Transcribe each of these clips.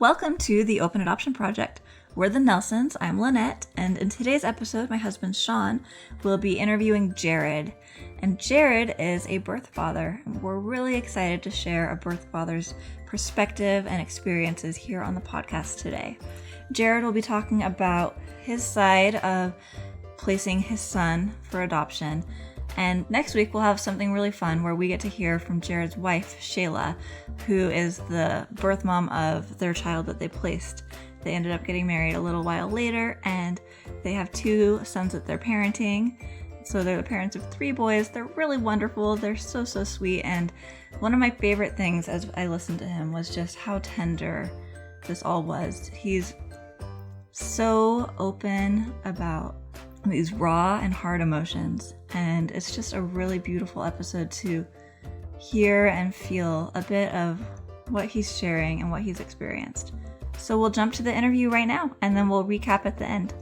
Welcome to the Open Adoption Project. We're the Nelsons. I'm Lynette, and in today's episode, my husband Sean will be interviewing Jared. And Jared is a birth father, and we're really excited to share a birth father's perspective and experiences here on the podcast today. Jared will be talking about his side of placing his son for adoption. And next week, we'll have something really fun where we get to hear from Jared's wife, Shayla, who is the birth mom of their child that they placed. They ended up getting married a little while later, and they have 2 sons that they're parenting. So they're the parents of 3 boys. They're really wonderful. They're so sweet. And one of my favorite things as I listened to him was just how tender this all was. He's so open about these raw and hard emotions, and it's just a really beautiful episode to hear and feel a bit of what he's sharing and what he's experienced. So we'll jump to the interview right now, and then we'll recap at the end.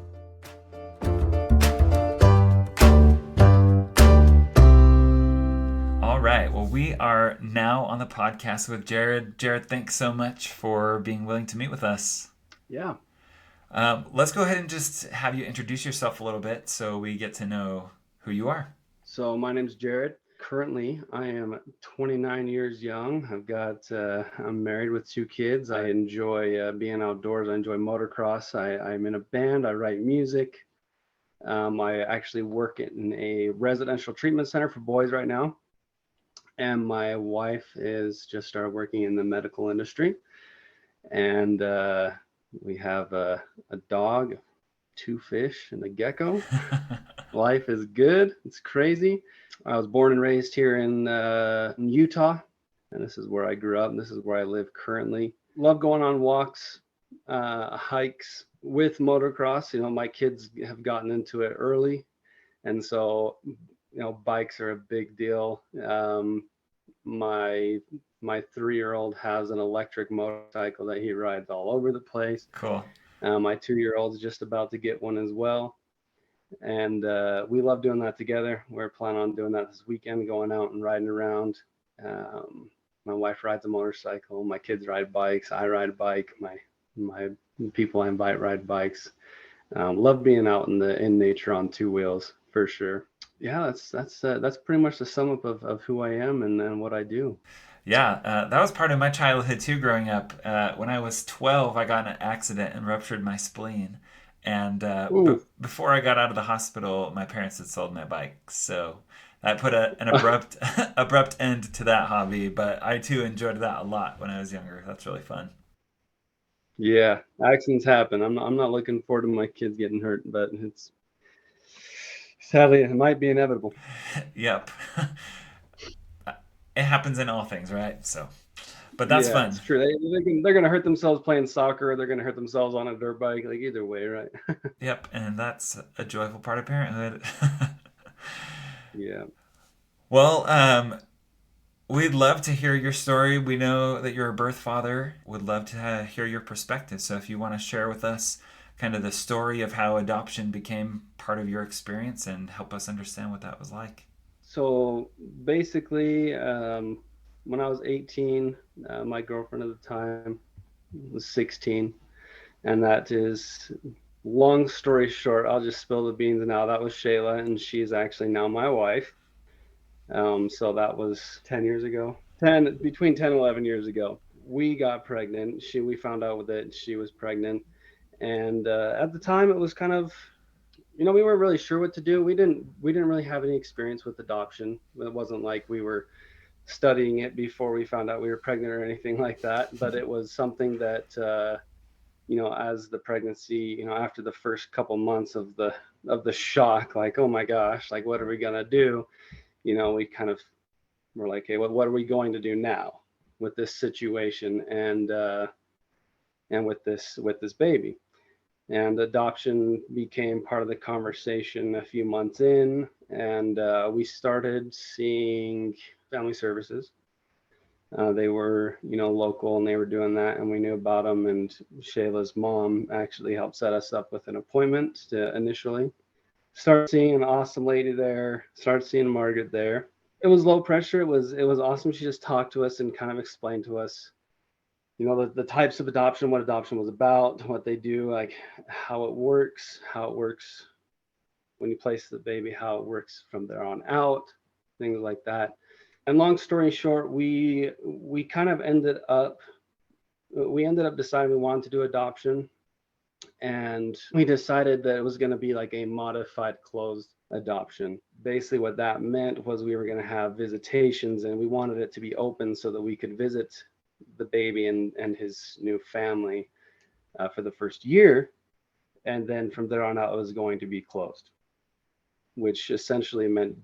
All right, well, we are now on the podcast with Jared. Jared, thanks so much for being willing to meet with us. Yeah. Let's go ahead and just have you introduce yourself a little bit so we get to know who you are. So my name's Jared. Currently, I am 29 years young. I'm married with 2 kids. I enjoy being outdoors. I enjoy motocross. I'm in a band. I write music. I actually work in a residential treatment center for boys right now. And my wife is just started working in the medical industry. And we have a dog, 2 fish, and a gecko. Life is good. It's crazy. I was born and raised here in Utah, and this is where I grew up. And this is where I live currently. Love going on walks, hikes with motocross. You know, my kids have gotten into it early, and so bikes are a big deal. My 3-year-old has an electric motorcycle that he rides all over the place. Cool. My 2-year-old is just about to get one as well. And we love doing that together. We're planning on doing that this weekend, going out and riding around. My wife rides a motorcycle. My kids ride bikes. I ride a bike. My people I invite ride bikes. Love being out in nature on 2 wheels for sure. Yeah, that's pretty much the sum up of who I am and what I do. Yeah, that was part of my childhood too growing up. When I was 12, I got in an accident and ruptured my spleen. And before I got out of the hospital, my parents had sold my bike. So that put an abrupt end to that hobby. But I too enjoyed that a lot when I was younger. That's really fun. Yeah, accidents happen. I'm not looking forward to my kids getting hurt, but sadly, it might be inevitable. Yep. It happens in all things, right? So, but that's fun. It's true. They're going to hurt themselves playing soccer, or they're going to hurt themselves on a dirt bike. Like either way, right? Yep, and that's a joyful part of parenthood. Yeah. Well, we'd love to hear your story. We know that you're a birth father. Would love to hear your perspective. So if you want to share with us kind of the story of how adoption became part of your experience and help us understand what that was like. So basically, when I was 18, my girlfriend at the time was 16. And that is, long story short, I'll just spill the beans now. That was Shayla, and she's actually now my wife. So that was 10 years ago, between 10 and 11 years ago. We got pregnant. We found out that she was pregnant. And at the time, it was kind of, we weren't really sure what to do. We didn't really have any experience with adoption. It wasn't like we were studying it before we found out we were pregnant or anything like that. But it was something that, as the pregnancy, after the first couple months of the shock, like, oh my gosh, like, what are we going to do? We kind of were like, hey, what are we going to do now with this situation and with this baby? And adoption became part of the conversation a few months in, and we started seeing family services. They were, local, and they were doing that, and we knew about them. And Shayla's mom actually helped set us up with an appointment to initially start seeing an awesome lady there, start seeing Margaret there. It was low pressure. It was awesome. She just talked to us and kind of explained to us, the types of adoption, what adoption was about, what they do, like how it works when you place the baby, how it works from there on out, things like that. And long story short, we kind of ended up deciding we wanted to do adoption, and we decided that it was going to be like a modified closed adoption. Basically what that meant was we were going to have visitations, and we wanted it to be open so that we could visit the baby and his new family for the first year, and then from there on out it was going to be closed, which essentially meant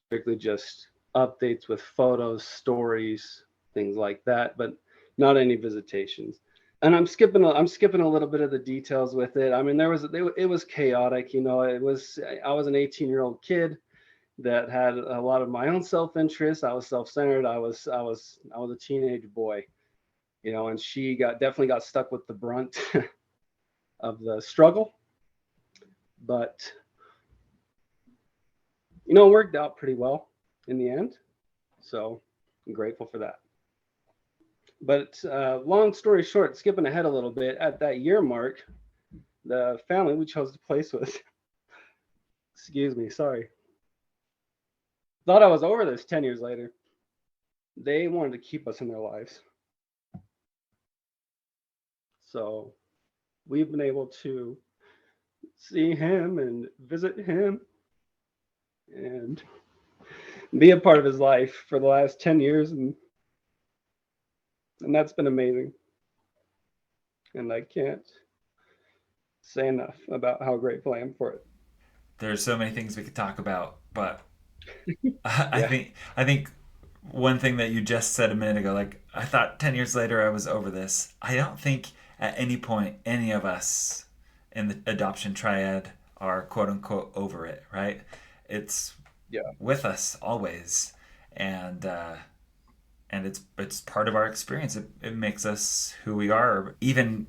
strictly just updates with photos, stories, things like that, but not any visitations. And I'm skipping a little bit of the details with it. I mean, it was chaotic. I was an 18-year-old kid that had a lot of my own self-interest. I was self-centered. I was a teenage boy, and she definitely got stuck with the brunt of the struggle, but it worked out pretty well in the end. So I'm grateful for that. But long story short, skipping ahead a little bit, at that year mark, the family we chose to place with, excuse me, sorry, thought I was over this 10 years later. They wanted to keep us in their lives. So we've been able to see him and visit him and be a part of his life for the last 10 years. And that's been amazing. And I can't say enough about how grateful I am for it. There's so many things we could talk about, but Yeah. I think one thing that you just said a minute ago, like I thought 10 years later I was over this. I don't think at any point any of us in the adoption triad are quote unquote over it, right? It's Yeah. with us always, and it's part of our experience. It makes us who we are, even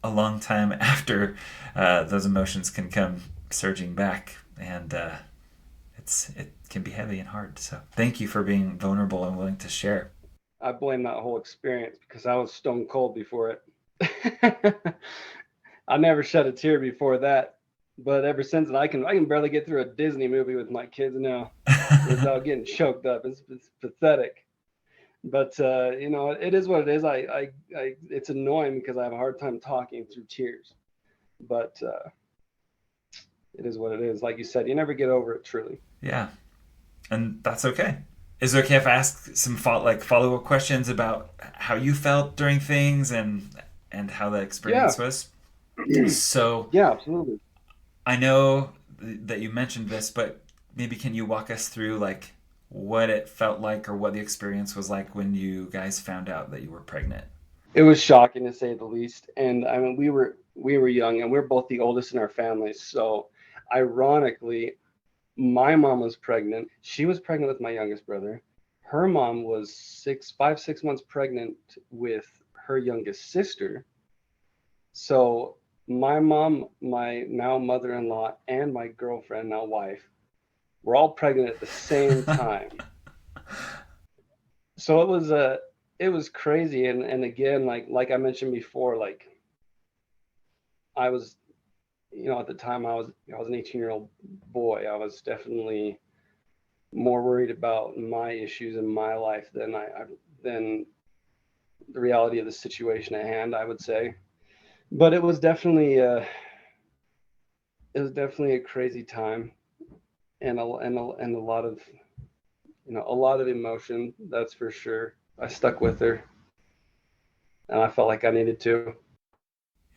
a long time after those emotions can come surging back, and it can be heavy and hard. So thank you for being vulnerable and willing to share. I blame that whole experience because I was stone cold before it. I never shed a tear before that, but ever since then, I can barely get through a Disney movie with my kids now without getting choked up. It's pathetic. But it is what it is. It's annoying because I have a hard time talking through tears. But it is what it is. Like you said, you never get over it truly. Yeah, and that's okay. Is it okay if I ask some follow up questions about how you felt during things and how the Yeah. experience was? So Yeah, absolutely. I know that you mentioned this, but maybe can you walk us through like what it felt like or what the experience was like when you guys found out that you were pregnant? It was shocking to say the least. And I mean, we were young, and we're both the oldest in our family. So ironically, my mom was pregnant. She was pregnant with my youngest brother. Her mom was 6 months pregnant with her youngest sister. So my mom, my now mother-in-law, and my girlfriend, now wife, were all pregnant at the same time. So it was crazy. And again, like I mentioned before, like I was, at the time I was an 18-year-old boy. I was definitely more worried about my issues in my life than the reality of the situation at hand, I would say. But it was definitely a crazy time, and a lot of a lot of emotion, that's for sure. I stuck with her, and I felt like I needed to.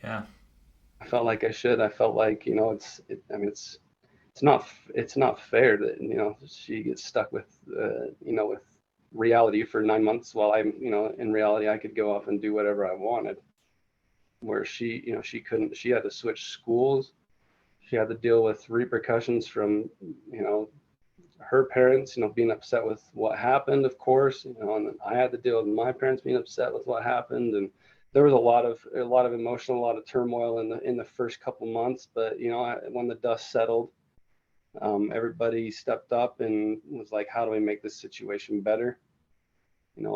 Yeah. I felt like I should. I felt like I mean, it's not fair that she gets stuck with with reality for 9 months while I'm in reality I could go off and do whatever I wanted. Where she couldn't. She had to switch schools. She had to deal with repercussions from her parents being upset with what happened, of course, and then I had to deal with my parents being upset with what happened. And there was a lot of emotional, a lot of turmoil in the first couple months. But when the dust settled, everybody stepped up and was like, how do we make this situation better?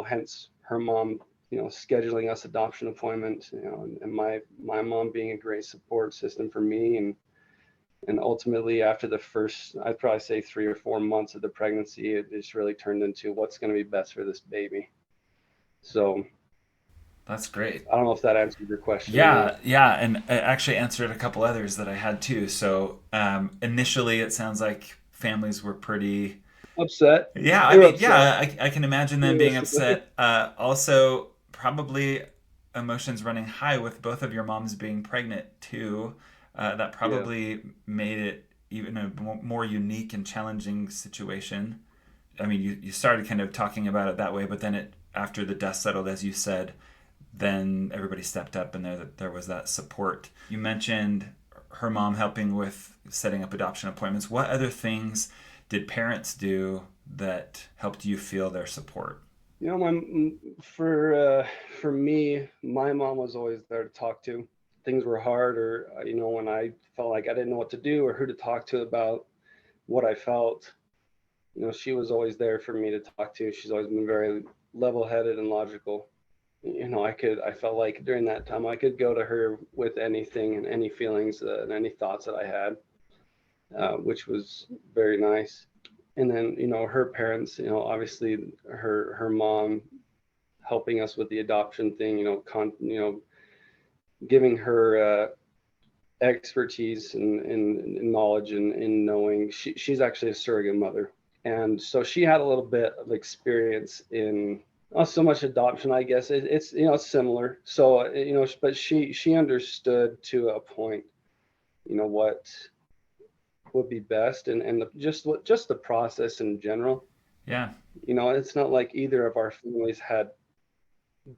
Hence her mom scheduling us adoption appointments, and my mom being a great support system for me. And ultimately, after the first, I'd probably say 3 or 4 months of the pregnancy, it just really turned into what's going to be best for this baby. So That's great. I don't know if that answered your question or Yeah, not. yeah, and it actually answered a couple others that I had too. So initially, it sounds like families were pretty. Upset. Yeah, I They were mean, upset, yeah, I can imagine them being realistically. upset. Also, probably emotions running high with both of your moms being pregnant too. That Yeah. probably made it even a more unique and challenging situation. I mean, you started kind of talking about it that way, but then after the dust settled, as you said, then everybody stepped up and there was that support. You mentioned her mom helping with setting up adoption appointments. What other things did parents do that helped you feel their support? For me, my mom was always there to talk to. Things were hard, or when I felt like I didn't know what to do or who to talk to about what I felt. She was always there for me to talk to. She's always been very level-headed and logical. I felt like during that time I could go to her with anything and any feelings and any thoughts that I had, which was very nice. And then her parents, obviously her mom helping us with the adoption thing, giving her expertise and knowledge and knowing she's actually a surrogate mother, and so she had a little bit of experience in not so much adoption, I guess. It's similar. So but she understood to a point, what would be best, and just the process in general. Yeah. It's not like either of our families had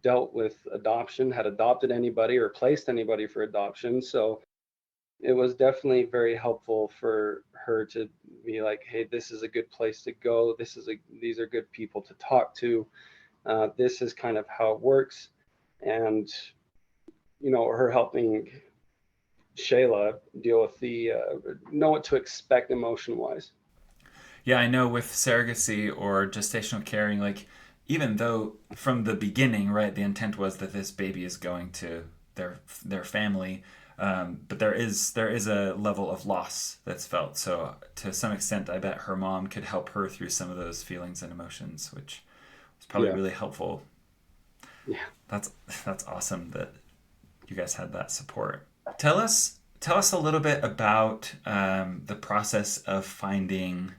dealt with adoption, had adopted anybody or placed anybody for adoption. So it was definitely very helpful for her to be like, hey, this is a good place to go. These are good people to talk to. This is kind of how it works. And, her helping Shayla deal with the, know what to expect emotion wise. Yeah, I know with surrogacy or gestational caring, like even though from the beginning, right, the intent was that this baby is going to their family, but there is a level of loss that's felt. So to some extent, I bet her mom could help her through some of those feelings and emotions, which was probably Yeah. really helpful. Yeah. That's that's awesome that you guys had that support. Tell us a little bit about the process of finding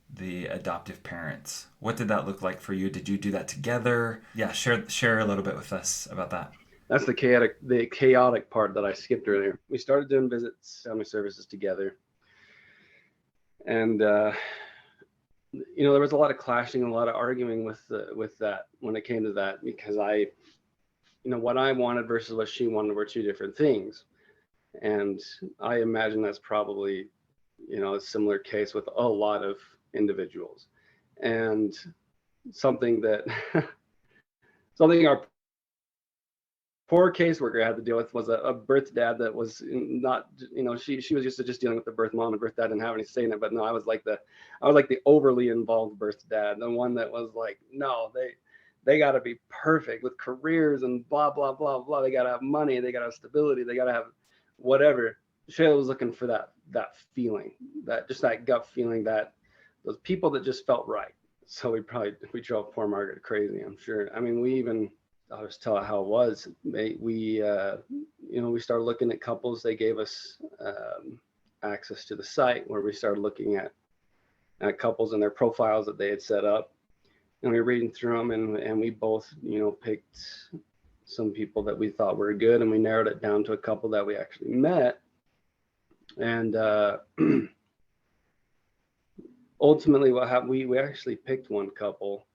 the adoptive parents. What did that look like for you? Did you do that together? Yeah, share a little bit with us about that. That's the chaotic part that I skipped earlier. We started doing visits, family services together. And, there was a lot of clashing and a lot of arguing with that when it came to that, because what I wanted versus what she wanted were two different things. And I imagine that's probably, a similar case with a lot of individuals. And something that something our poor caseworker had to deal with was a birth dad that was not, she was used to just dealing with the birth mom, and birth dad didn't have any say in it. But no, I was like the overly involved birth dad, the one that was like, no, they got to be perfect with careers and blah blah blah blah. They got to have money, they got to have stability, they got to have whatever. Shayla was looking for that feeling, that just that gut feeling, that those people that just felt right. So we drove poor Margaret crazy, I'm sure. I mean, I'll just tell how it was. We started looking at couples. They gave us access to the site where we started looking at couples and their profiles that they had set up, and we were reading through them, and we both picked some people that we thought were good, and we narrowed it down to a couple that we actually met. And ultimately, what happened? We actually picked one couple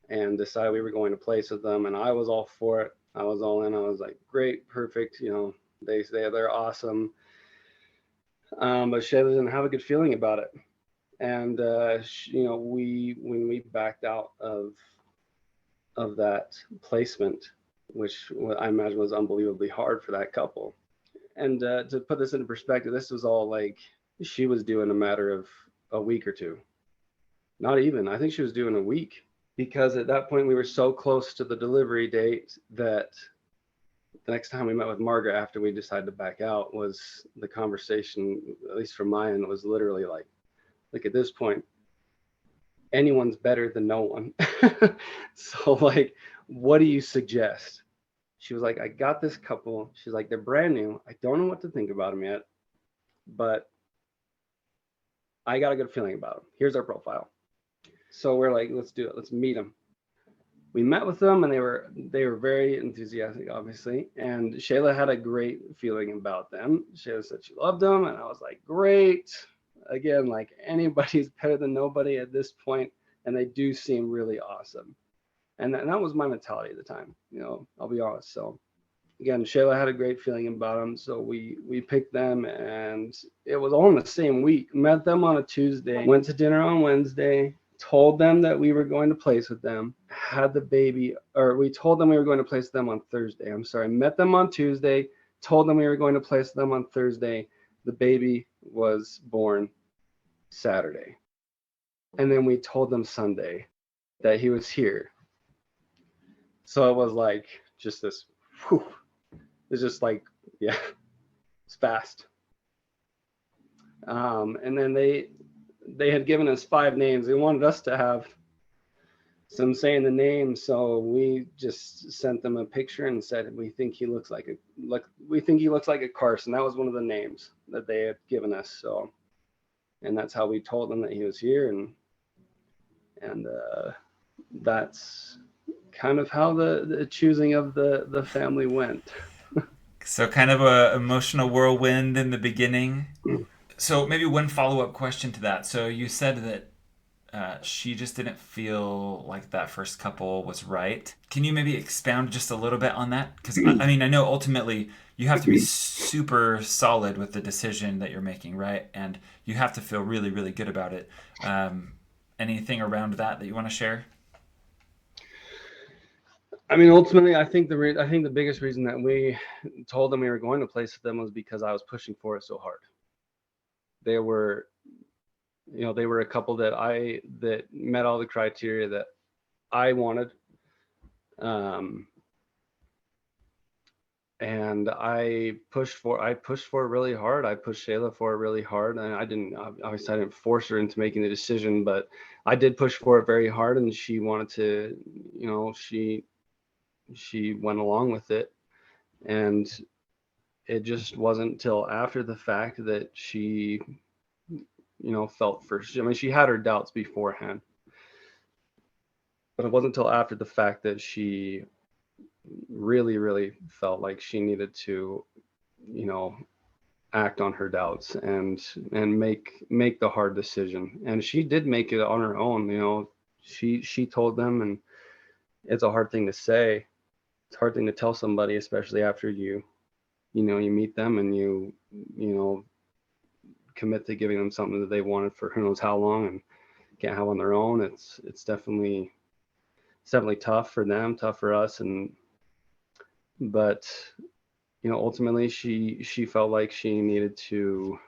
and decided we were going to place with them, and I was all for it. I was all in. I was like, great, perfect. They're awesome. But Shayla didn't have a good feeling about it, and we when we backed out of that placement, which I imagine was unbelievably hard for that couple. And to put this into perspective, this was all like she was due in a matter of a week or two. Not even. I think she was due in a week. because at that point we were so close to the delivery date that the next time we met with Margaret after we decided to back out, was the conversation, at least from my end, was literally like at this point, anyone's better than no one. So like, what do you suggest? She was like, I got this couple. She's like, they're brand new. I don't know what to think about them yet, but I got a good feeling about them. Here's our profile. So we're like, let's do it. Let's meet them. We met with them, and they were very enthusiastic, obviously. And Shayla had a great feeling about them. Shayla said she loved them, and I was like, great. Again, like, anybody's better than nobody at this point, and they do seem really awesome. And that was my mentality at the time, I'll be honest. So again, Shayla had a great feeling about them, so we picked them, and it was all in the same week. Met them on a Tuesday, went to dinner on Wednesday, told them that we were going to place with them, had the baby, or we told them we were going to place them on Thursday. I'm sorry, met them on Tuesday, told them we were going to place them on Thursday. The baby was born Saturday. And then we told them Sunday that he was here. So it was like just this, whew, it's just like, yeah, it's fast. And then they had given us 5 names. They wanted us to have some say in the name, so we just sent them a picture and said we think he looks like a Carson. That was one of the names that they had given us. So, and that's how we told them that he was here, and that's kind of how the choosing of the family went. So kind of a emotional whirlwind in the beginning. So maybe one follow-up question to that. So you said that she just didn't feel like that first couple was right. Can you maybe expound just a little bit on that? Because I mean, I know ultimately you have to be super solid with the decision that you're making, right? And you have to feel really, really good about it. Anything around that you want to share? I mean, ultimately, I think the biggest reason that we told them we were going to place them was because I was pushing for it so hard. They were a couple that met all the criteria that I wanted. And I pushed for it really hard. I pushed Shayla for it really hard, and I didn't force her into making the decision, but I did push for it very hard, and she wanted to, she went along with it. And it just wasn't till after the fact that she, felt first. I mean, she had her doubts beforehand, but it wasn't until after the fact that she really, really felt like she needed to, act on her doubts and make the hard decision. And she did make it on her own. She told them, and it's a hard thing to say. It's a hard thing to tell somebody, especially after you meet them and you commit to giving them something that they wanted for who knows how long and can't have on their own. It's definitely tough for them, tough for us. But ultimately she felt like she needed to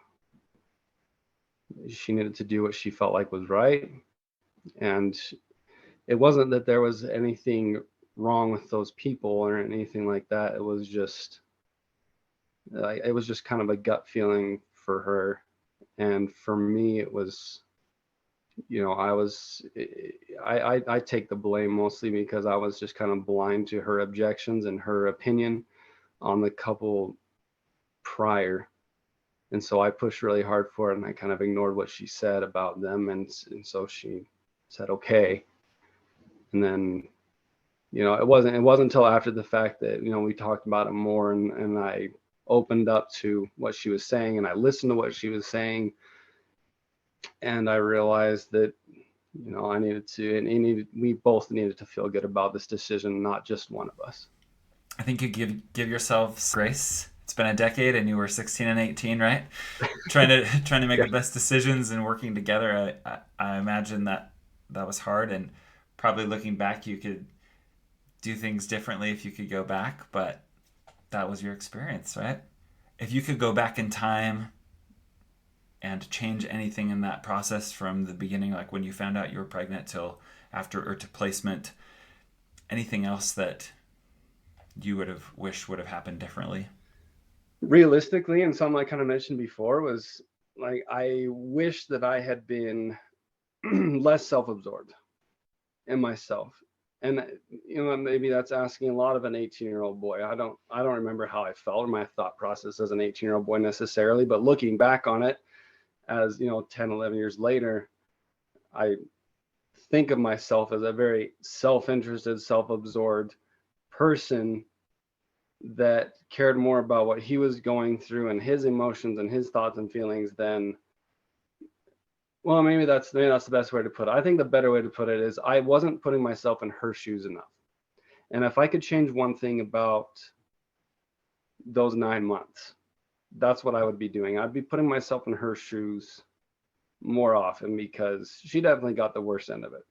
do what she felt like was right. And it wasn't that there was anything wrong with those people or anything like that. It was just kind of a gut feeling for her. And for me, it was, I take the blame mostly because I was just kind of blind to her objections and her opinion on the couple prior. And so I pushed really hard for it, and I kind of ignored what she said about them. And so she said, okay. And then, it wasn't until after the fact that, we talked about it more, and I opened up to what she was saying, and I listened to what she was saying. And I realized that, we both needed to feel good about this decision, not just one of us. I think you give yourselves grace. It's been a decade, and you were 16 and 18, right? trying to make the best decisions and working together. I imagine that was hard, and probably looking back, you could do things differently if you could go back. But that was your experience, right? If you could go back in time and change anything in that process from the beginning, like when you found out you were pregnant till after or to placement. Anything else that you would have wished would have happened differently? Realistically, and something I kind of mentioned before, was like I wish that I had been less self-absorbed in myself. And maybe that's asking a lot of an 18-year-old boy. I don't remember how I felt or my thought process as an 18-year-old boy necessarily, but looking back on it as 10, 11 years later, I think of myself as a very self-interested, self-absorbed person that cared more about what he was going through and his emotions and his thoughts and feelings than, well, maybe that's the best way to put it. I think the better way to put it is I wasn't putting myself in her shoes enough. And if I could change one thing about those 9 months, that's what I would be doing. I'd be putting myself in her shoes more often, because she definitely got the worst end of it.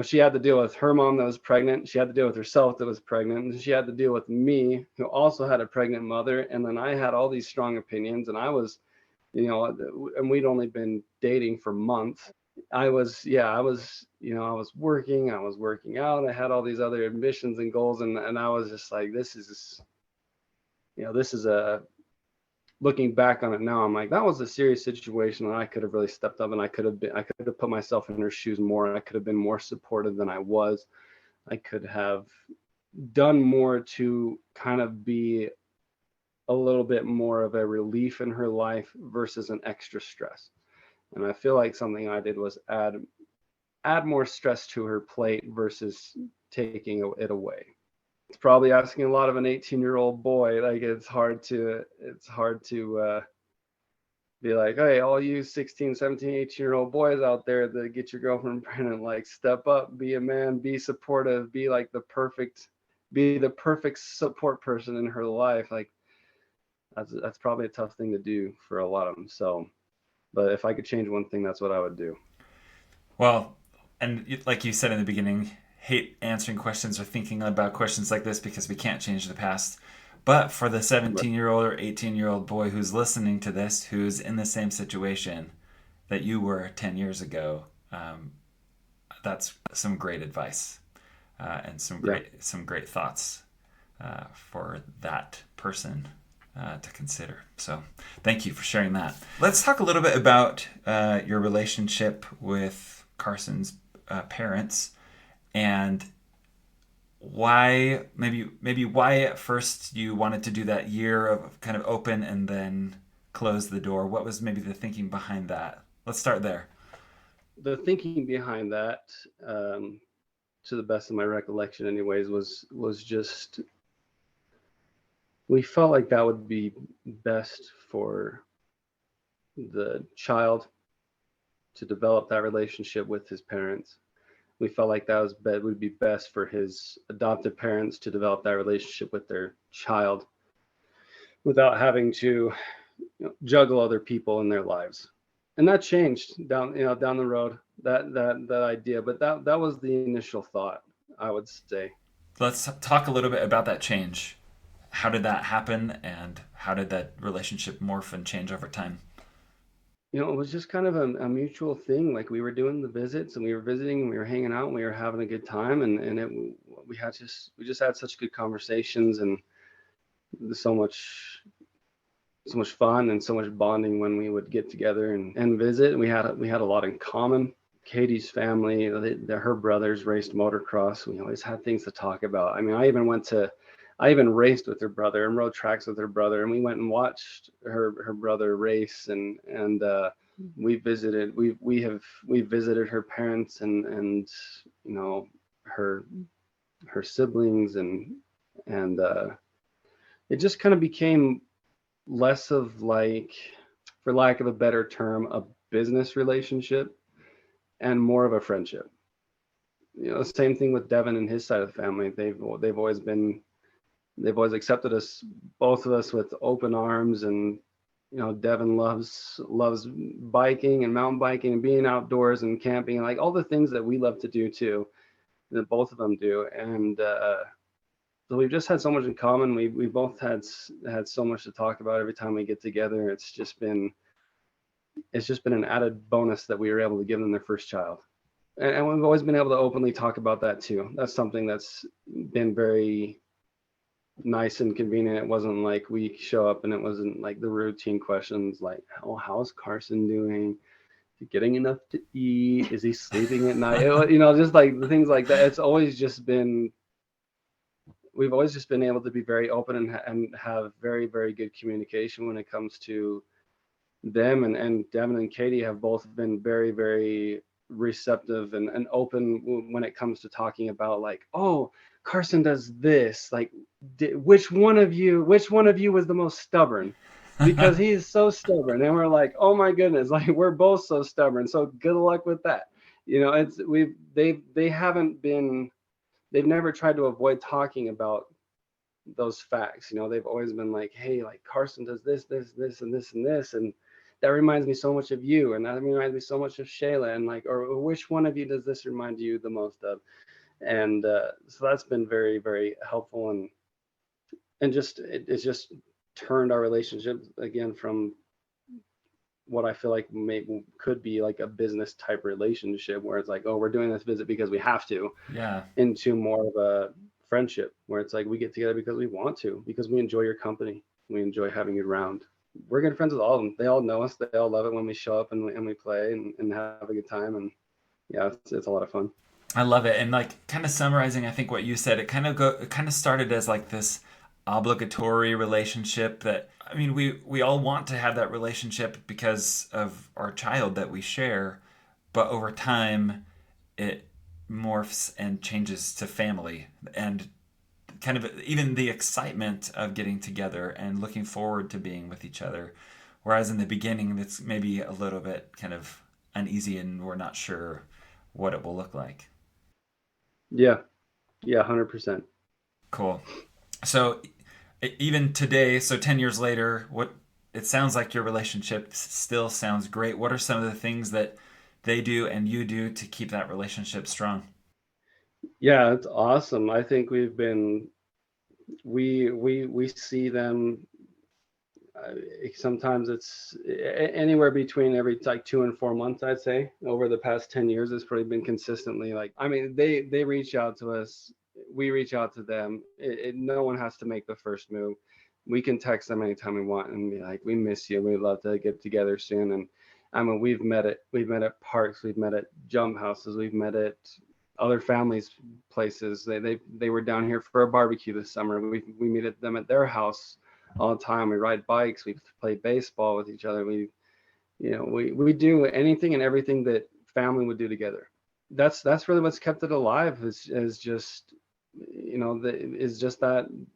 She had to deal with her mom that was pregnant. She had to deal with herself that was pregnant. And she had to deal with me, who also had a pregnant mother. And then I had all these strong opinions, and I was, and we'd only been dating for months. I was working, I was working out. I had all these other ambitions and goals. And I was just like, this is a, looking back on it now, I'm like, that was a serious situation, and I could have really stepped up, and I could have put myself in her shoes more, and I could have been more supportive than I was. I could have done more to kind of be a little bit more of a relief in her life versus an extra stress. And I feel like something I did was add more stress to her plate versus taking it away. It's probably asking a lot of an 18-year-old boy. Like, it's hard to be like, hey, all you 16, 17, 18-year-old boys out there that get your girlfriend pregnant, like, step up, be a man, be supportive, be the perfect support person in her life. Like, that's probably a tough thing to do for a lot of them. So, but if I could change one thing, that's what I would do. Well, and like you said in the beginning, hate answering questions or thinking about questions like this because we can't change the past. But for the 17-year-old or 18-year-old boy who's listening to this, who's in the same situation that you were 10 years ago, that's some great advice and some great thoughts for that person to consider. So thank you for sharing that. Let's talk a little bit about your relationship with Carson's parents, and why why at first you wanted to do that year of kind of open and then close the door. What was maybe the thinking behind that? Let's start there. The thinking behind that, to the best of my recollection anyways, was just, we felt like that would be best for the child to develop that relationship with his parents. We felt like that would be best for his adoptive parents to develop that relationship with their child without having to juggle other people in their lives. And that changed down the road, that idea, but that was the initial thought, I would say. Let's talk a little bit about that change. How did that happen, and how did that relationship morph and change over time? It was just kind of a mutual thing. Like, we were doing the visits, and we were visiting, and we were hanging out, and we were having a good time, and we just had such good conversations, and so much fun and so much bonding when we would get together and visit. We had a lot in common. Katie's family, her brothers raced motocross. We always had things to talk about. I mean, I even raced with her brother and rode tracks with her brother, and we went and watched her brother race, and we visited her parents, and her siblings, and it just kind of became less of, like, for lack of a better term, a business relationship, and more of a friendship. Same thing with Devin and his side of the family. They've always accepted us, both of us, with open arms. And Devin loves biking and mountain biking and being outdoors and camping, and like all the things that we love to do too, that both of them do. And so we've just had so much in common. We both had so much to talk about every time we get together. It's just been an added bonus that we were able to give them their first child. and we've always been able to openly talk about that too. That's something that's been very nice and convenient. It wasn't like we show up and it wasn't like the routine questions like, oh, how's Carson doing? Is he getting enough to eat? Is he sleeping at night? Just like the things like that. It's always just been, we've always just been able to be very open and have very, very good communication when it comes to them. And Devin and Katie have both been very, very receptive and open when it comes to talking about like, oh, Carson does this. Like, which one of you was the most stubborn? Because he's so stubborn. And we're like, oh my goodness, like we're both so stubborn. So good luck with that. They've never tried to avoid talking about those facts. They've always been like, hey, like Carson does this, and this, and this, and that reminds me so much of you, and that reminds me so much of Shayla, and like, or which one of you does this remind you the most of? And so that's been very, very helpful, and it's just turned our relationship again from what I feel like could be like a business type relationship where it's like, oh, we're doing this visit because we have to, Yeah. into more of a friendship where it's like we get together because we want to, because we enjoy your company, we enjoy having you around. We're good friends with all of them. They all know us. They all love it when we show up and we play and have a good time. And yeah, it's a lot of fun. I love it. And like kind of summarizing, I think what you said, it kind of started as like this obligatory relationship that I mean we all want to have that relationship because of our child that we share, but over time it morphs and changes to family and kind of even the excitement of getting together and looking forward to being with each other. Whereas in the beginning, it's maybe a little bit kind of uneasy and we're not sure what it will look like. Yeah. Yeah. 100%. Cool. So even today, so 10 years later, what it sounds like your relationship still sounds great. What are some of the things that they do and you do to keep that relationship strong? Yeah, it's awesome. I think we see them. uh, Sometimes it's anywhere between every like 2 and 4 months, I'd say. Over the past 10 years, it's probably been consistently like, I mean, they reach out to us, we reach out to them. No one has to make the first move. We can text them anytime we want and be like, we miss you, we'd love to get together soon. And I mean, we've met at parks, we've met at jump houses, we've met at other families places. They were down here for a barbecue this summer. We meet at them at their house all the time. We ride bikes, we play baseball with each other. We do anything and everything that family would do together. That's really what's kept it alive, is just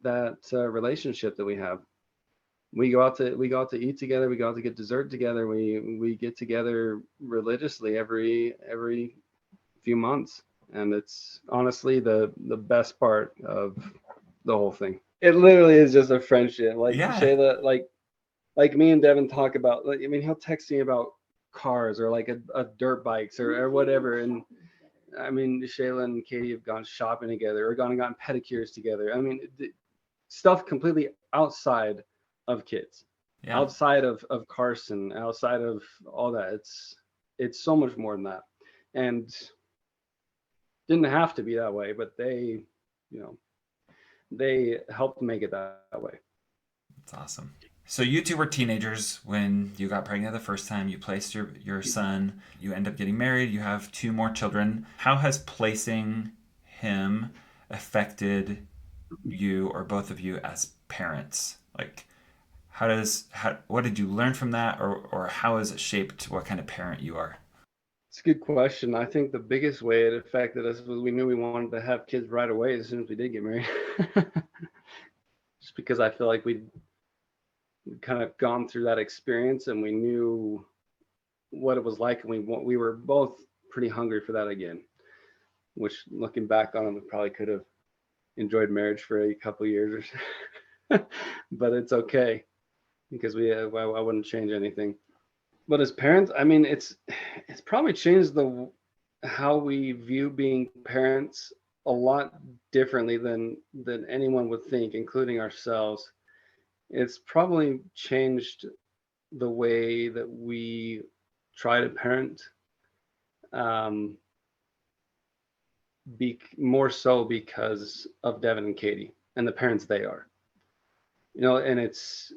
that relationship that we have. We go out to eat together, we go out to get dessert together, we get together religiously every few months, and it's honestly the best part of the whole thing. It literally is just a friendship. Like Yeah. Shayla, like me and Devin talk about. Like, I mean, he'll text me about cars or like a dirt bikes or whatever. And I mean, Shayla and Katie have gone shopping together or gone and gotten pedicures together. I mean, stuff completely outside of kids, Yeah. outside of Carson, outside of all that. It's so much more than that, and didn't have to be that way, but you know, they helped make it that way. That's awesome. So you two were teenagers when you got pregnant the first time. You placed your son. You end up getting married. You have two more children. How has placing him affected you or both of you as parents? Like, what did you learn from that, or how has it shaped what kind of parent you are? It's a good question. I think the biggest way it affected us was we knew we wanted to have kids right away as soon as we did get married. Just because I feel like we'd kind of gone through that experience and we knew what it was like, and we were both pretty hungry for that again. Which, looking back on it, we probably could have enjoyed marriage for a couple years, but it's okay because I wouldn't change anything. But as parents, I mean, it's probably changed the how we view being parents a lot differently than anyone would think, including ourselves. It's probably changed the way that we try to parent. Um, more so because of Devin and Katie and the parents they are. And it's,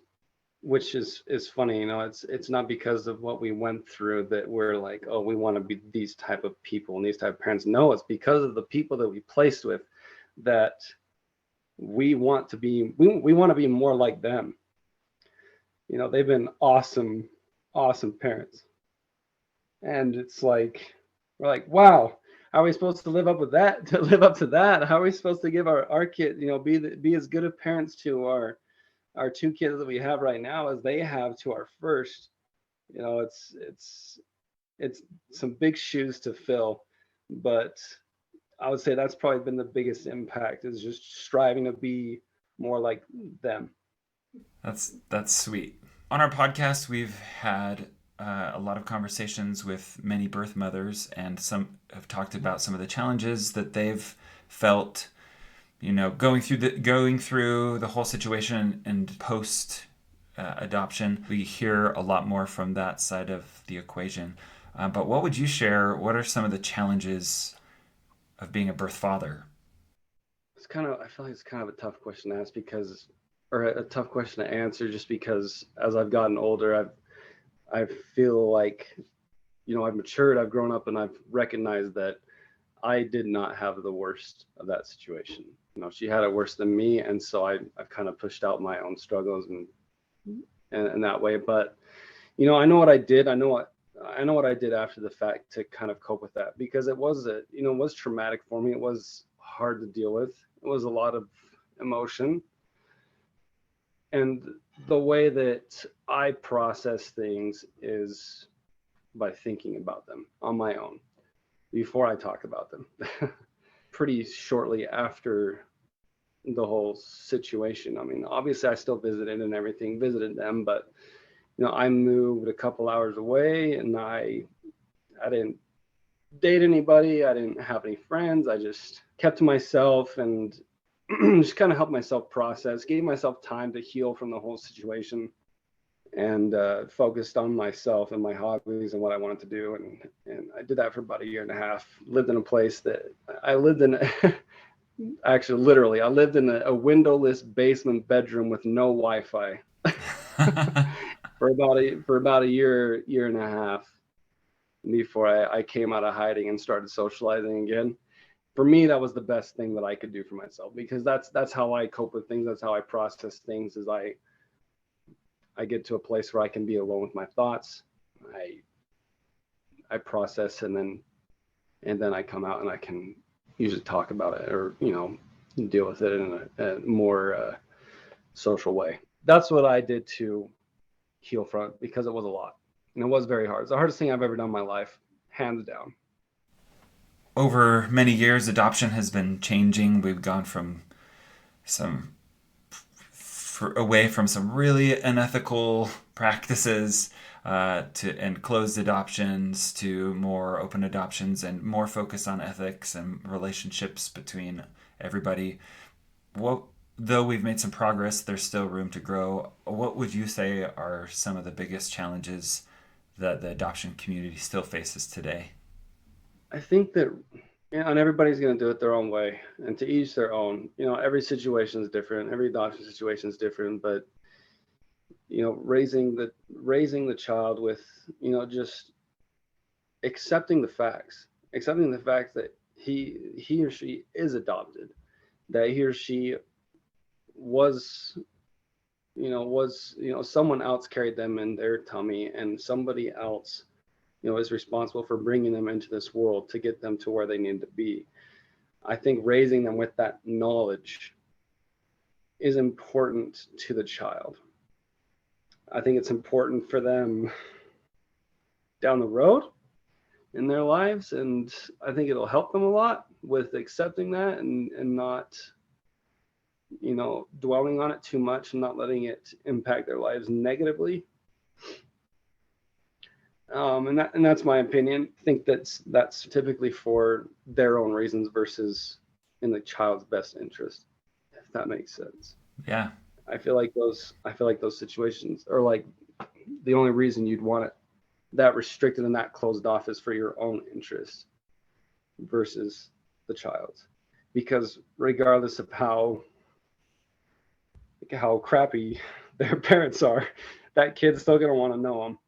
which is funny. It's not because of what we went through that we're like, oh, we want to be these type of people and these type of parents. No, it's because of the people that we placed with that we want to be. We want to be more like them. They've been awesome parents, and it's like, we're like, wow, how are we supposed to live up with that? To live up to that, how are we supposed to give our kids, be as good of parents to our two kids that we have right now as they have to our first? It's some big shoes to fill, but I would say that's probably been the biggest impact, is just striving to be more like them. That's sweet. On our podcast, we've had a lot of conversations with many birth mothers, and some have talked about some of the challenges that they've felt, going through the whole situation and post adoption. We hear a lot more from that side of the equation. But what would you share? What are some of the challenges of being a birth father? I feel like it's kind of a tough question to ask or a tough question to answer, just because as I've gotten older, I feel like, I've matured, I've grown up, and I've recognized that I did not have the worst of that situation. She had it worse than me, and so I've kind of pushed out my own struggles and that way. But I know what I did. I know what I did after the fact to kind of cope with that, because it was traumatic for me. It was hard to deal with. It was a lot of emotion. And the way that I process things is by thinking about them on my own before I talk about them. Pretty shortly after the whole situation, I mean, obviously I still visited them, but I moved a couple hours away, and I didn't date anybody. I didn't have any friends. I just kept to myself and just kind of helped myself process, gave myself time to heal from the whole situation, and focused on myself and my hobbies and what I wanted to do. And I did that for about a year and a half. Lived in a place that I lived in. Actually, literally, I lived in a windowless basement bedroom with no Wi-Fi for about a year and a half before I came out of hiding and started socializing again. For me, that was the best thing that I could do for myself, because that's how I cope with things. That's how I process things, is I get to a place where I can be alone with my thoughts. I process, and then I come out and I can usually talk about it, or deal with it in a more social way. That's what I did to heal from it, because it was a lot, and it was very hard. It's the hardest thing I've ever done in my life, hands down. Over many years, adoption has been changing. We've gone from away from some really unethical practices and closed adoptions to more open adoptions and more focus on ethics and relationships between everybody. Though we've made some progress, there's still room to grow. What would you say are some of the biggest challenges that the adoption community still faces today? I think that, and everybody's going to do it their own way, and to each their own. Every situation is different. Every adoption situation is different, but raising the child with, just accepting the facts that he or she is adopted, that he or she was someone else carried them in their tummy, and somebody else is responsible for bringing them into this world to get them to where they need to be. I think raising them with that knowledge is important to the child. I think it's important for them down the road in their lives, and I think it'll help them a lot with accepting that and not dwelling on it too much and not letting it impact their lives negatively. And that's my opinion. I think that's typically for their own reasons versus in the child's best interest, if that makes sense. Yeah. I feel like those situations are like the only reason you'd want it that restricted and that closed off is for your own interest versus the child, because regardless of how crappy their parents are, that kid's still going to want to know them.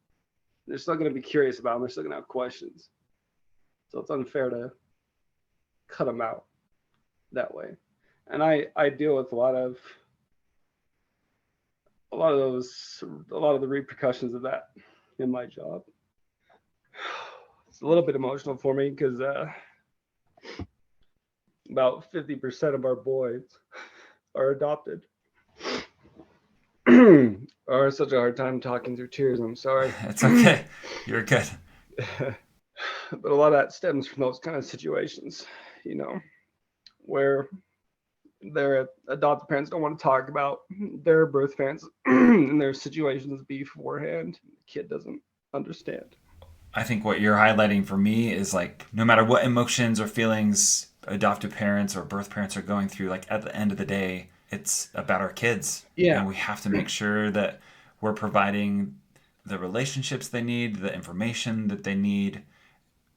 They're still going to be curious about them. They're still going to have questions. So it's unfair to cut them out that way. And I deal with a lot of the repercussions of that in my job. It's a little bit emotional for me because about 50% of our boys are adopted. Or such a hard time talking through tears. I'm sorry. It's okay. You're good. But a lot of that stems from those kind of situations, where their adoptive parents don't want to talk about their birth parents and their situations beforehand. The kid doesn't understand. I think what you're highlighting for me is like, no matter what emotions or feelings adoptive parents or birth parents are going through, like at the end of the day, it's about our kids. Yeah. And we have to make sure that we're providing the relationships they need, the information that they need,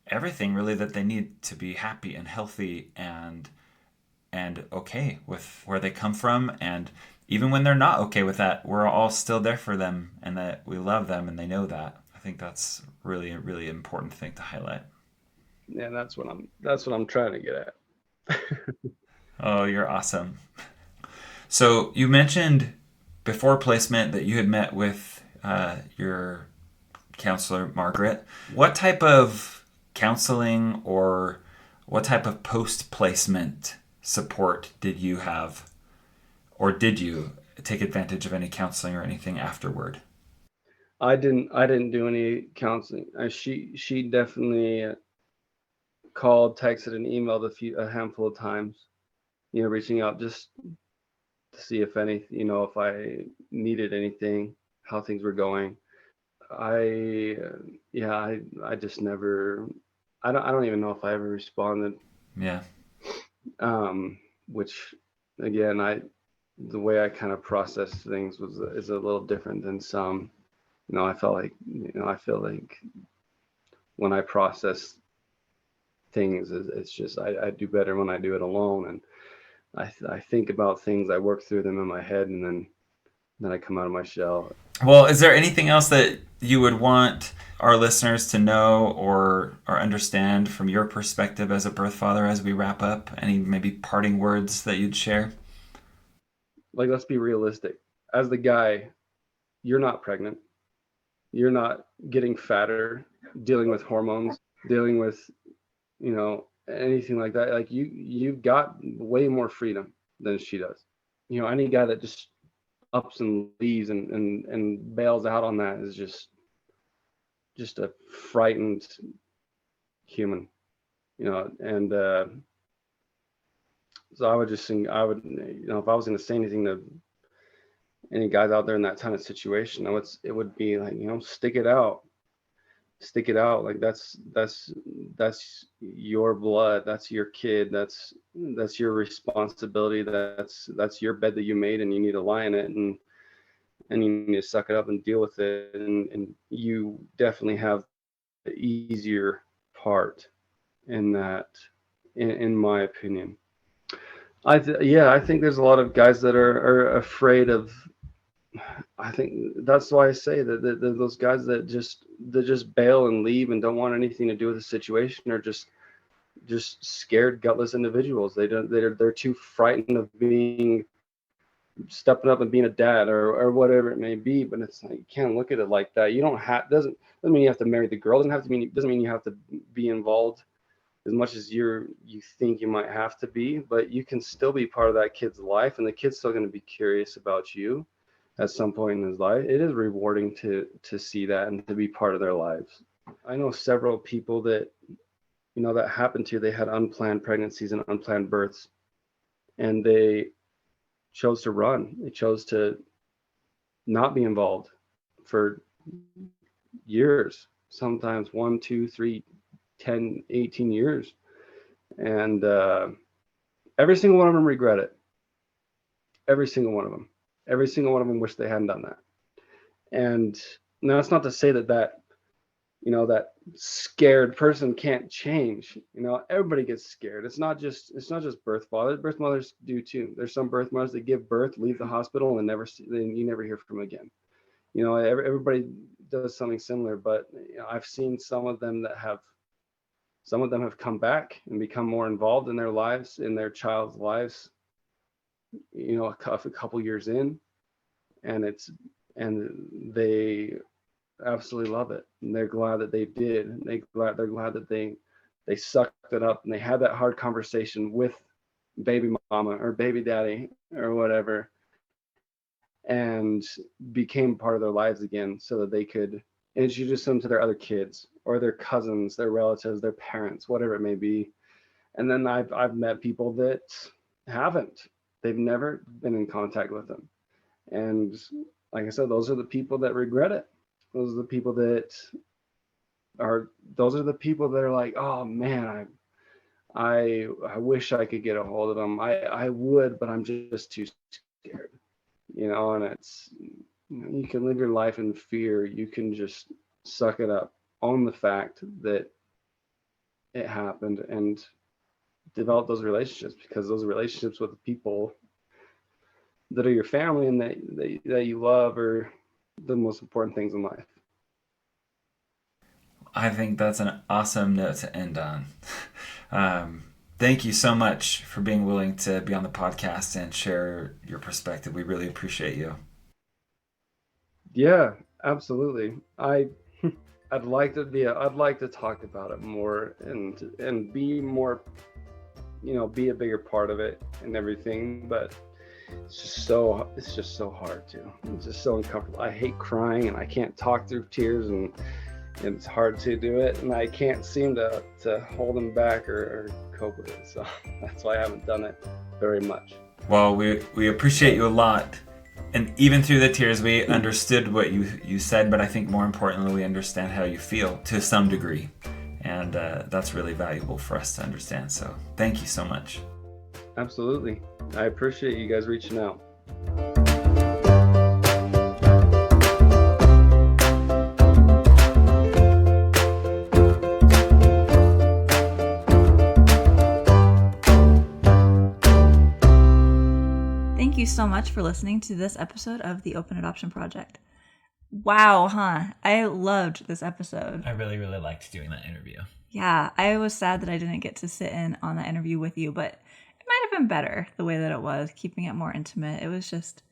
everything really that they need to be happy and healthy and okay with where they come from. And even when they're not okay with that, we're all still there for them and that we love them and they know that. I think that's really a really important thing to highlight. Yeah, that's what I'm trying to get at. Oh, you're awesome. So you mentioned before placement that you had met with your counselor, Margaret. What type of counseling or what type of post-placement support did you have? Or did you take advantage of any counseling or anything afterward? I didn't do any counseling. She definitely called, texted, and emailed a handful of times, reaching out just to see if if I needed anything, how things were going. I just never. I don't even know if I ever responded. Yeah. Which, again, the way I kind of processed things is a little different than some. I feel like when I process things, it's just I do better when I do it alone, and I think about things, I work through them in my head, and then I come out of my shell. Well, is there anything else that you would want our listeners to know or understand from your perspective as a birth father as we wrap up? Any maybe parting words that you'd share? Like, let's be realistic. As the guy, you're not pregnant. You're not getting fatter, dealing with hormones, dealing with, anything like that. Like, you've got way more freedom than she does. Any guy that just ups and leaves and bails out on that is just a frightened human, and so I would just think, if I was going to say anything to any guys out there in that kind of situation, it would be like, stick it out. Like, that's your blood, that's your kid, that's your responsibility, that's your bed that you made, and you need to lie in it, and you need to suck it up and deal with it, and you definitely have the easier part in that, in my opinion. I think there's a lot of guys that are afraid of. I think that's why I say that those guys that just bail and leave and don't want anything to do with the situation are just scared, gutless individuals. They're too frightened of stepping up and being a dad or whatever it may be. But it's like, you can't look at it like that. You don't have doesn't mean you have to marry the girl. Doesn't mean you have to be involved as much as you think you might have to be. But you can still be part of that kid's life, and the kid's still going to be curious about you at some point in his life. It is rewarding to see that and to be part of their lives. I know several people that that happened to. They had unplanned pregnancies and unplanned births, and they chose to run. They chose to not be involved for years, sometimes 1, 2, 3, 10, 18 years. And every single one of them regret it. Every single one of them. Every single one of them wish they hadn't done that. And now, that's not to say that that scared person can't change. Everybody gets scared. It's not just birth fathers. Birth mothers do too. There's some birth mothers that give birth, leave the hospital, and you never hear from them again. Everybody does something similar, but I've seen some of them have come back and become more involved in their lives, in their child's lives, a couple years in, and they absolutely love it, and they're glad that they did. They're glad that they sucked it up and they had that hard conversation with baby mama or baby daddy or whatever, and became part of their lives again, so that they could introduce them to their other kids or their cousins, their relatives, their parents, whatever it may be. And then I've met people that haven't. They've never been in contact with them. And like I said, those are the people that regret it. Those are the people that are like, oh man, I wish I could get a hold of them. I would, but I'm just too scared. And it's, you can live your life in fear. You can just suck it up, own the fact that it happened, and develop those relationships, because those relationships with the people that are your family and that you love are the most important things in life. I think that's an awesome note to end on. Thank you so much for being willing to be on the podcast and share your perspective. We really appreciate you. Yeah, absolutely. I'd like to talk about it more and be more, be a bigger part of it and everything, but it's just so hard to. It's just so uncomfortable. I hate crying, and I can't talk through tears, and it's hard to do it, and I can't seem to hold them back or cope with it. So that's why I haven't done it very much. Well, we appreciate you a lot. And even through the tears, we understood what you said, but I think more importantly, we understand how you feel to some degree. And that's really valuable for us to understand. So thank you so much. Absolutely. I appreciate you guys reaching out. Thank you so much for listening to this episode of the Open Adoption Project. Wow, huh? I loved this episode. I really, really liked doing that interview. Yeah, I was sad that I didn't get to sit in on that interview with you, but it might have been better the way that it was, keeping it more intimate. It was just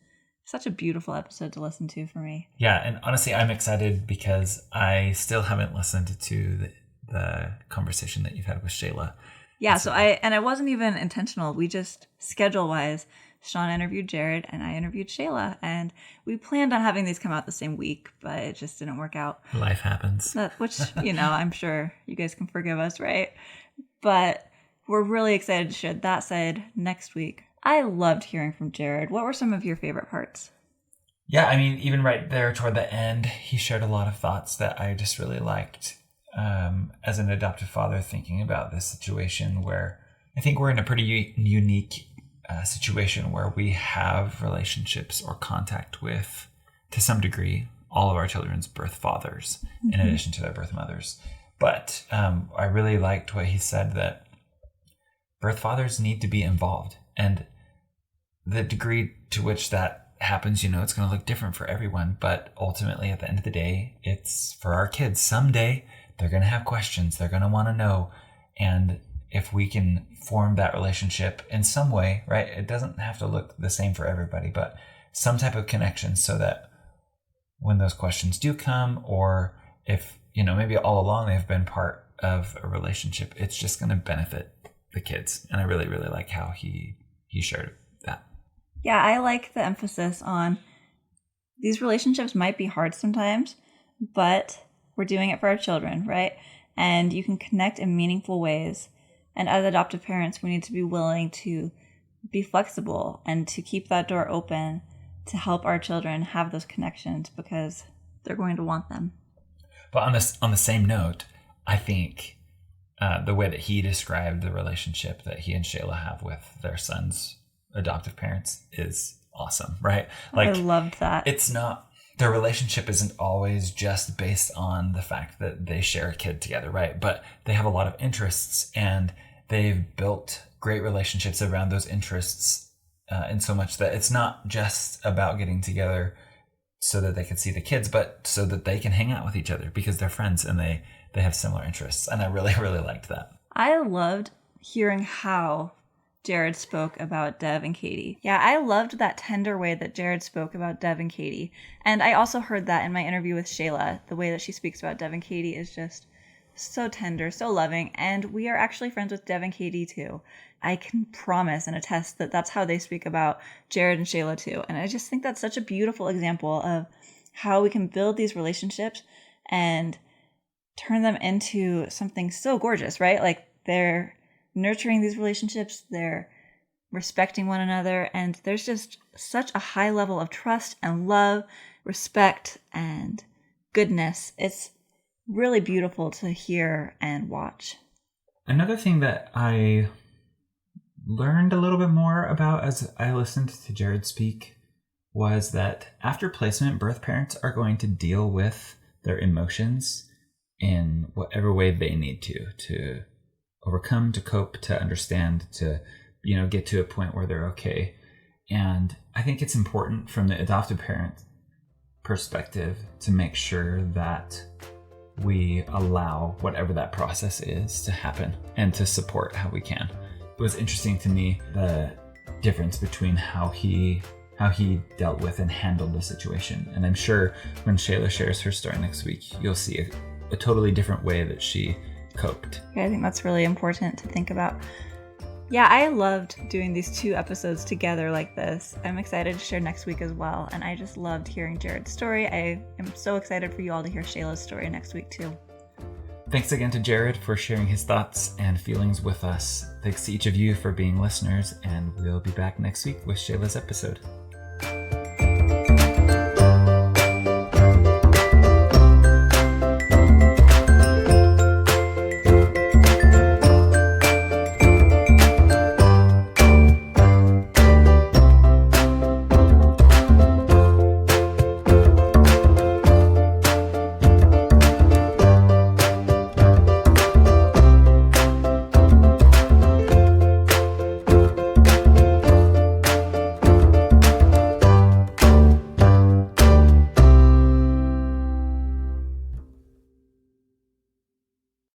such a beautiful episode to listen to for me. Yeah, and honestly, I'm excited because I still haven't listened to the conversation that you've had with Shayla. Yeah, so I wasn't even intentional. We just, schedule-wise, Sean interviewed Jared and I interviewed Shayla, and we planned on having these come out the same week, but it just didn't work out. Life happens. Which, I'm sure you guys can forgive us, right? But we're really excited to share that side next week. I loved hearing from Jared. What were some of your favorite parts? Yeah, I mean, even right there toward the end, he shared a lot of thoughts that I just really liked. As an adoptive father, thinking about this situation where I think we're in a pretty unique situation where we have relationships or contact with, to some degree, all of our children's birth fathers, in addition to their birth mothers. But I really liked what he said, that birth fathers need to be involved. And the degree to which that happens, it's going to look different for everyone. But ultimately, at the end of the day, it's for our kids. Someday, they're going to have questions. They're going to want to know. And if we can form that relationship in some way, right? It doesn't have to look the same for everybody, but some type of connection, so that when those questions do come, or if, maybe all along they've been part of a relationship, it's just going to benefit the kids. And I really, really like how he shared that. Yeah, I like the emphasis on these relationships might be hard sometimes, but we're doing it for our children, right? And you can connect in meaningful ways. And as adoptive parents, we need to be willing to be flexible and to keep that door open to help our children have those connections, because they're going to want them. But on the same note, I think the way that he described the relationship that he and Shayla have with their son's adoptive parents is awesome, right? I loved that. It's not their relationship isn't always just based on the fact that they share a kid together, right? But they have a lot of interests, and they've built great relationships around those interests, in so much that it's not just about getting together so that they can see the kids, but so that they can hang out with each other because they're friends and they have similar interests. And I really, really liked that. I loved hearing how Jared spoke about Dev and Katie. Yeah, I loved that tender way that Jared spoke about Dev and Katie. And I also heard that in my interview with Shayla. The way that she speaks about Dev and Katie is just so tender, so loving. And we are actually friends with Dev and Katie too. I can promise and attest that that's how they speak about Jared and Shayla too. And I just think that's such a beautiful example of how we can build these relationships and turn them into something so gorgeous, right? Like they're nurturing these relationships, they're respecting one another, and there's just such a high level of trust and love, respect, and goodness. It's really beautiful to hear and watch. Another thing that I learned a little bit more about as I listened to Jared speak was that after placement, birth parents are going to deal with their emotions in whatever way they need to overcome, to cope, to understand, to, get to a point where they're okay. And I think it's important from the adoptive parent perspective to make sure that we allow whatever that process is to happen and to support how we can. It was interesting to me the difference between how he dealt with and handled the situation. And I'm sure when Shayla shares her story next week, you'll see a totally different way that she coped. I think that's really important to think about. Yeah, I loved doing these 2 episodes together like this. I'm excited to share next week as well. And I just loved hearing Jared's story. I am so excited for you all to hear Shayla's story next week too. Thanks again to Jared for sharing his thoughts and feelings with us. Thanks to each of you for being listeners, and we'll be back next week with Shayla's episode.